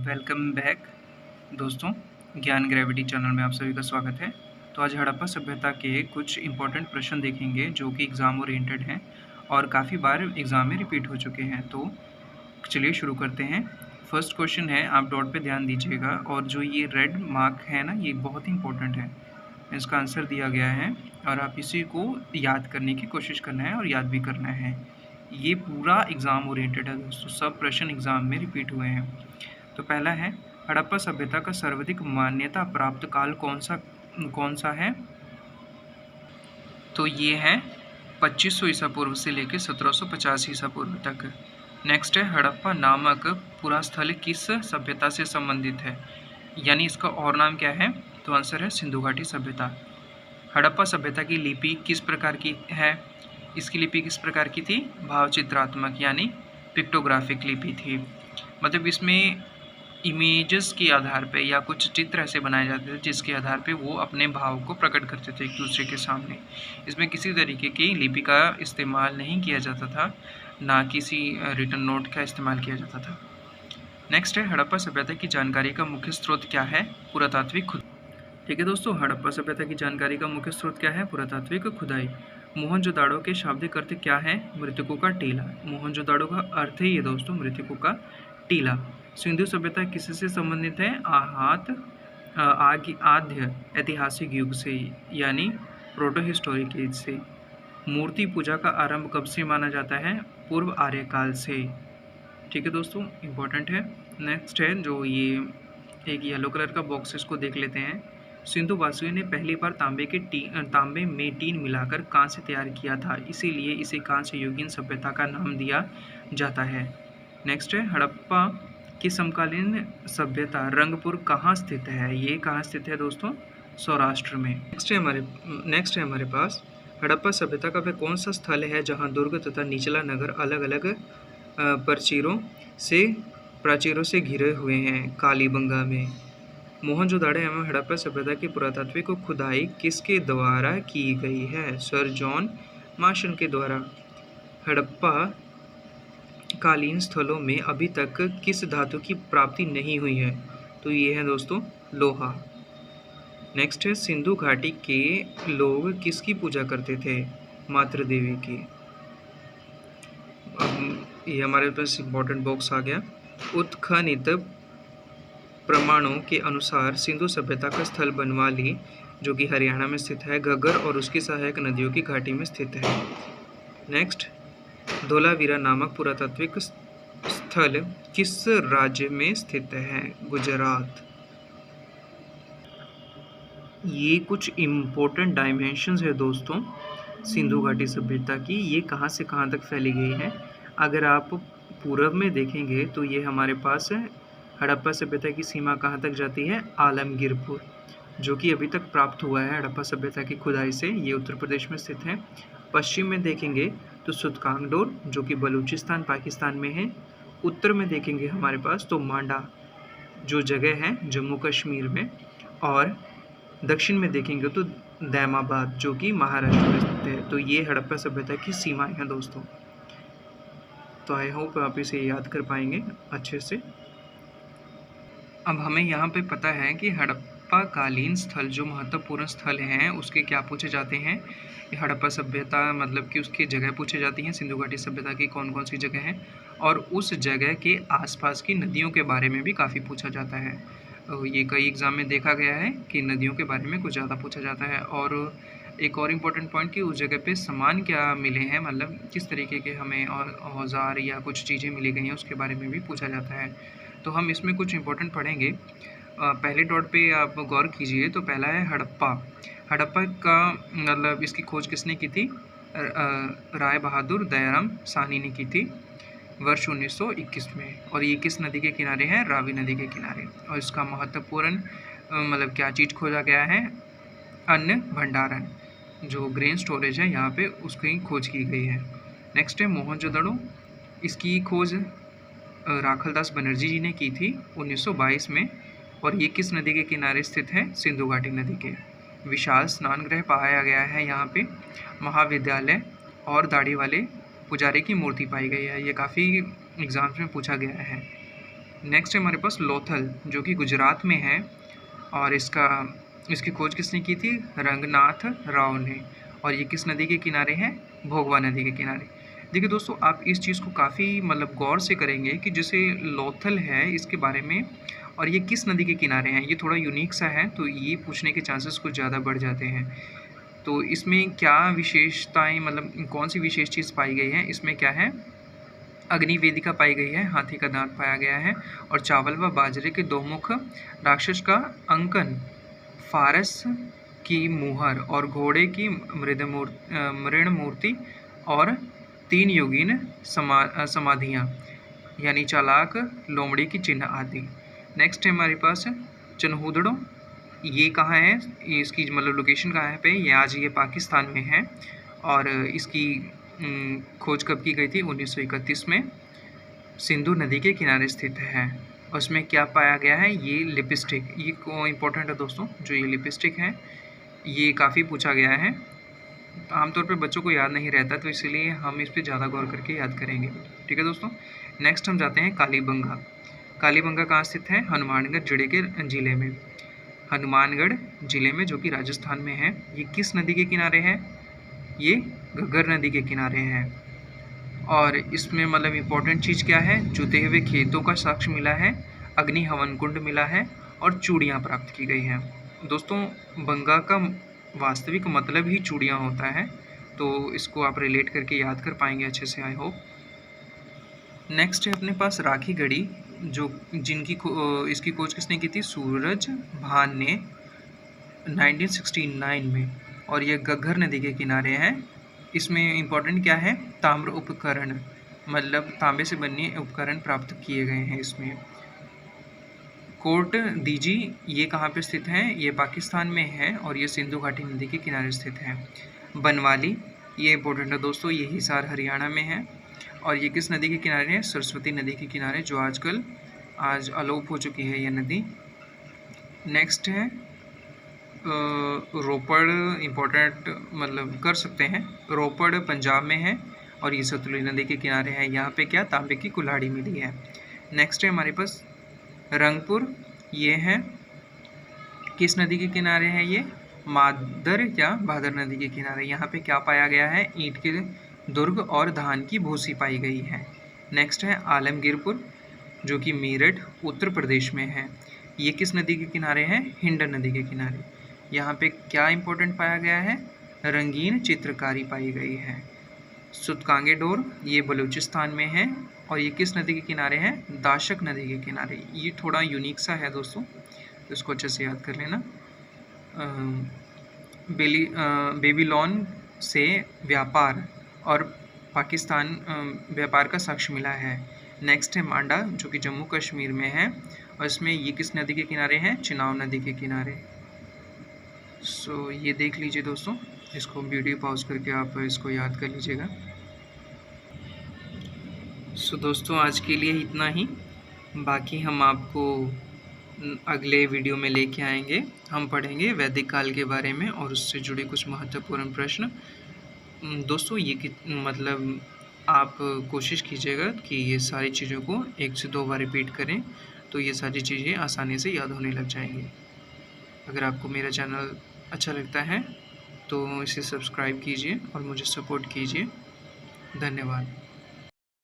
Welcome back दोस्तों। ज्ञान gravity channel में आप सभी का स्वागत है। तो आज हड़प्पा सभ्यता के कुछ इम्पोर्टेंट प्रश्न देखेंगे जो कि एग्ज़ाम ओरिएंटेड हैं और काफ़ी बार एग्ज़ाम में रिपीट हो चुके हैं। तो चलिए शुरू करते हैं। फर्स्ट क्वेश्चन है, आप डॉट पे ध्यान दीजिएगा और जो ये रेड मार्क है ना, ये बहुत ही इम्पोर्टेंट है। इसका आंसर दिया गया है और आप इसी को याद करने की कोशिश करना है और याद भी करना है। ये पूरा एग्ज़ाम ओरिएंटेड है दोस्तों, सब प्रश्न एग्ज़ाम में रिपीट हुए हैं। तो पहला है, हड़प्पा सभ्यता का सर्वाधिक मान्यता प्राप्त काल कौन सा है? तो ये है 2500 ईसा पूर्व से लेकर 1750 ईसा पूर्व तक। नेक्स्ट है, हड़प्पा नामक पूरा स्थल किस सभ्यता से संबंधित है, यानी इसका और नाम क्या है? तो आंसर है सिंधु घाटी सभ्यता। हड़प्पा सभ्यता की लिपि किस प्रकार की है? इसकी लिपि किस प्रकार की थी? भावचित्रात्मक यानी पिक्टोग्राफिक लिपि थी। मतलब इसमें इमेजेस के आधार पे या कुछ चित्र ऐसे बनाए जाते थे जिसके आधार पे वो अपने भाव को प्रकट करते थे एक दूसरे के सामने। इसमें किसी तरीके की लिपि का इस्तेमाल नहीं किया जाता था, ना किसी रिटन नोट का इस्तेमाल किया जाता था। नेक्स्ट है, हड़प्पा सभ्यता की जानकारी का मुख्य स्रोत क्या है? पुरातात्विक खुदाई। ठीक है दोस्तों, हड़प्पा सभ्यता की जानकारी का मुख्य स्रोत क्या है? पुरातात्विक खुदाई। मोहनजोदाड़ो के शाब्दिक अर्थ क्या है? मृतकों का टीला। मोहनजोदाड़ो का अर्थ ही है दोस्तों मृतकों का टीला। सिंधु सभ्यता किससे संबंधित है? आद्य ऐतिहासिक युग से, यानी प्रोटो हिस्टोरिक एज से। मूर्ति पूजा का आरंभ कब से माना जाता है? पूर्व आर्यकाल से। ठीक है दोस्तों, इम्पोर्टेंट है। नेक्स्ट है, जो ये एक येलो कलर का बॉक्स, इसको देख लेते हैं। सिंधु वासियों ने पहली बार तांबे में टीन मिलाकर कांस्य तैयार किया था, इसीलिए इसे कांस्य युगीन सभ्यता का नाम दिया जाता है। नेक्स्ट है, हड़प्पा की समकालीन सभ्यता रंगपुर कहाँ स्थित है? ये कहाँ स्थित है दोस्तों? सौराष्ट्र में। नेक्स्ट है हमारे पास, हड़प्पा सभ्यता का वह कौन सा स्थल है जहाँ दुर्ग तथा निचला नगर अलग अलग प्राचीरों से घिरे हुए हैं? कालीबंगा में। मोहनजोदाड़ो एवं हड़प्पा सभ्यता की पुरातात्विक खुदाई किसके द्वारा की गई है? सर जॉन मार्शल के द्वारा। हड़प्पा कालीन स्थलों में अभी तक किस धातु की प्राप्ति नहीं हुई है? तो ये है दोस्तों लोहा। नेक्स्ट है, सिंधु घाटी के लोग किसकी पूजा करते थे? मातृ देवी की। अब ये हमारे पास इम्पोर्टेंट बॉक्स आ गया। उत्खनित प्रमाणों के अनुसार सिंधु सभ्यता का स्थल बनवाली, जो कि हरियाणा में स्थित है, घग्गर और उसकी सहायक नदियों की घाटी में स्थित है। नेक्स्ट, धोलावीरा नामक पुरातात्विक स्थल किस राज्य में स्थित है? गुजरात। ये कुछ इम्पोर्टेंट डायमेंशंस है दोस्तों सिंधु घाटी सभ्यता की। ये कहाँ से कहाँ तक फैली गई है? अगर आप पूर्व में देखेंगे तो ये हमारे पास है, हड़प्पा सभ्यता की सीमा कहाँ तक जाती है? आलमगीरपुर, जो कि अभी तक प्राप्त हुआ है हड़प्पा सभ्यता की खुदाई से। ये उत्तर प्रदेश में स्थित है। पश्चिम में देखेंगे तो सुतकांगडोर, जो कि बलूचिस्तान पाकिस्तान में है। उत्तर में देखेंगे हमारे पास तो मांडा, जो जगह है जम्मू कश्मीर में। और दक्षिण में देखेंगे तो दैमाबाद, जो कि महाराष्ट्र में स्थित है। तो ये हड़प्पा सभ्यता की सीमाएं हैं दोस्तों। तो आई होप आप इसे याद कर पाएंगे अच्छे से। अब हमें यहाँ पे पता है कि हड़प्पा कालीन स्थल जो महत्वपूर्ण स्थल हैं उसके क्या पूछे जाते हैं। हड़प्पा सभ्यता मतलब कि उसकी जगह पूछे जाती हैं। सिंधु घाटी सभ्यता की कौन कौन सी जगह हैं, और उस जगह के आसपास की नदियों के बारे में भी काफ़ी पूछा जाता है। ये कई एग्ज़ाम में देखा गया है कि नदियों के बारे में कुछ ज़्यादा पूछा जाता है। और एक और इम्पोर्टेंट पॉइंट कि उस जगह पे सामान क्या मिले हैं, मतलब किस तरीके के हमें औज़ार या कुछ चीज़ें मिली गई हैं, उसके बारे में भी पूछा जाता है। तो हम इसमें कुछ इम्पोर्टेंट पढ़ेंगे। पहले डॉट पे आप गौर कीजिए। तो पहला है हड़प्पा। हड़प्पा का मतलब इसकी खोज किसने की थी? राय बहादुर दयाराम साहनी ने की थी वर्ष 1921 में। और ये किस नदी के किनारे है? रावी नदी के किनारे। और इसका महत्वपूर्ण मतलब क्या चीज़ खोजा गया है? अन्न भंडारण, जो ग्रेन स्टोरेज है यहाँ पे, उसकी खोज की गई है। नेक्स्ट है मोहनजोदड़ो। इसकी खोज राखलदास बनर्जी जी ने की थी 1922 में। और ये किस नदी के किनारे स्थित है? सिंधु घाटी नदी के। विशाल स्नान गृह पाया गया है यहाँ पे। महाविद्यालय और दाढ़ी वाले पुजारी की मूर्ति पाई गई है। ये काफ़ी एग्जाम्स में पूछा गया है। नेक्स्ट है हमारे पास लोथल, जो कि गुजरात में है, और इसकी खोज किसने की थी? रंगनाथ राव ने। और ये किस नदी के किनारे है? भोगवा नदी के किनारे। देखिए दोस्तों, आप इस चीज़ को काफ़ी मतलब गौर से करेंगे कि जैसे लोथल है इसके बारे में, और ये किस नदी के किनारे हैं, ये थोड़ा यूनिक सा है, तो ये पूछने के चांसेस कुछ ज़्यादा बढ़ जाते हैं। तो इसमें क्या विशेषताएँ, मतलब कौन सी विशेष चीज़ पाई गई है? इसमें क्या है? अग्नि वेदिका पाई गई है, हाथी का दांत पाया गया है, और चावल व बाजरे के दो मुख राक्षस का अंकन, फारस की मुहर और घोड़े की मृण मूर्ति, और 3 योगीन समाधियाँ, यानी चालाक लोमड़ी की चिन्ह आदि। नेक्स्ट है हमारे पास चनहूदड़ो, ये कहाँ है? इसकी मतलब लोकेशन कहाँ है पे? ये आज ये पाकिस्तान में है, और इसकी खोज कब की गई थी? 1931 में। सिंधु नदी के किनारे स्थित है। उसमें क्या पाया गया है? ये लिपस्टिक, ये को इम्पोर्टेंट है दोस्तों, जो ये लिपस्टिक है ये काफ़ी पूछा गया है। आमतौर पे बच्चों को याद नहीं रहता, तो इसलिए हम इस पे ज़्यादा गौर करके याद करेंगे। ठीक है दोस्तों, नेक्स्ट हम जाते हैं कालीबंगा। कालीबंगा कहाँ स्थित है? हनुमानगढ़ जिले में। हनुमानगढ़ जिले में, जो कि राजस्थान में है। ये किस नदी के किनारे है? ये घग्गर नदी के किनारे है। और इसमें मतलब इम्पोर्टेंट चीज़ क्या है? जुते हुए खेतों का साक्ष्य मिला है, अग्नि हवन कुंड मिला है, और चूड़ियाँ प्राप्त की गई हैं। दोस्तों, बंगा का वास्तविक मतलब ही चूड़ियाँ होता है, तो इसको आप रिलेट करके याद कर पाएंगे अच्छे से, आई होप। नेक्स्ट है अपने पास राखी गढ़ी, जो इसकी खोज किसने की थी? सूरज भान ने 1969 में, और ये घग्गर नदी के किनारे है। इसमें इम्पोर्टेंट क्या है? ताम्र उपकरण, मतलब तांबे से बने उपकरण प्राप्त किए गए हैं इसमें। कोट दीजी, ये कहाँ पे स्थित है? ये पाकिस्तान में है, और ये सिंधु घाटी नदी के किनारे स्थित है। बनवाली, ये इम्पोर्टेंट है दोस्तों, ये हिसार हरियाणा में है, और ये किस नदी के किनारे है? सरस्वती नदी के किनारे, जो आज अलोप हो चुकी है ये नदी। नेक्स्ट है रोपड़, इम्पोर्टेंट मतलब कर सकते हैं। रोपड़ पंजाब में है, और ये सतलुज नदी के किनारे है। यहाँ पे क्या? तांबे की कुल्हाड़ी मिली है। नेक्स्ट है हमारे पास रंगपुर, ये है किस नदी के किनारे है? ये मादर या भादर नदी के किनारे। यहाँ पे क्या पाया गया है? ईंट के दुर्ग और धान की भूसी पाई गई है। नेक्स्ट है आलमगीरपुर, जो कि मेरठ उत्तर प्रदेश में है। ये किस नदी के किनारे है? हिंडन नदी के किनारे। यहाँ पे क्या इम्पोर्टेंट पाया गया है? रंगीन चित्रकारी पाई गई है। सुतकांगे डोर, ये बलूचिस्तान में है, और ये किस नदी के किनारे है? दाशक नदी के किनारे। ये थोड़ा यूनिक सा है दोस्तों, तो इसको अच्छे से याद कर लेना। बेबीलोन से व्यापार और पाकिस्तान व्यापार का साक्ष्य मिला है। नेक्स्ट है मांडा, जो कि जम्मू कश्मीर में है, और इसमें ये किस नदी के किनारे हैं? चिनाब नदी के किनारे। सो ये देख लीजिए दोस्तों, इसको वीडियो पॉज करके आप इसको याद कर लीजिएगा। सो दोस्तों, आज के लिए इतना ही। बाकी हम आपको अगले वीडियो में लेके आएंगे। हम पढ़ेंगे वैदिक काल के बारे में और उससे जुड़े कुछ महत्वपूर्ण प्रश्न। दोस्तों, मतलब आप कोशिश कीजिएगा कि ये सारी चीज़ों को 1 से 2 बार रिपीट करें, तो ये सारी चीज़ें आसानी से याद होने लग जाएंगी। अगर आपको मेरा चैनल अच्छा लगता है तो इसे सब्सक्राइब कीजिए और मुझे सपोर्ट कीजिए। धन्यवाद।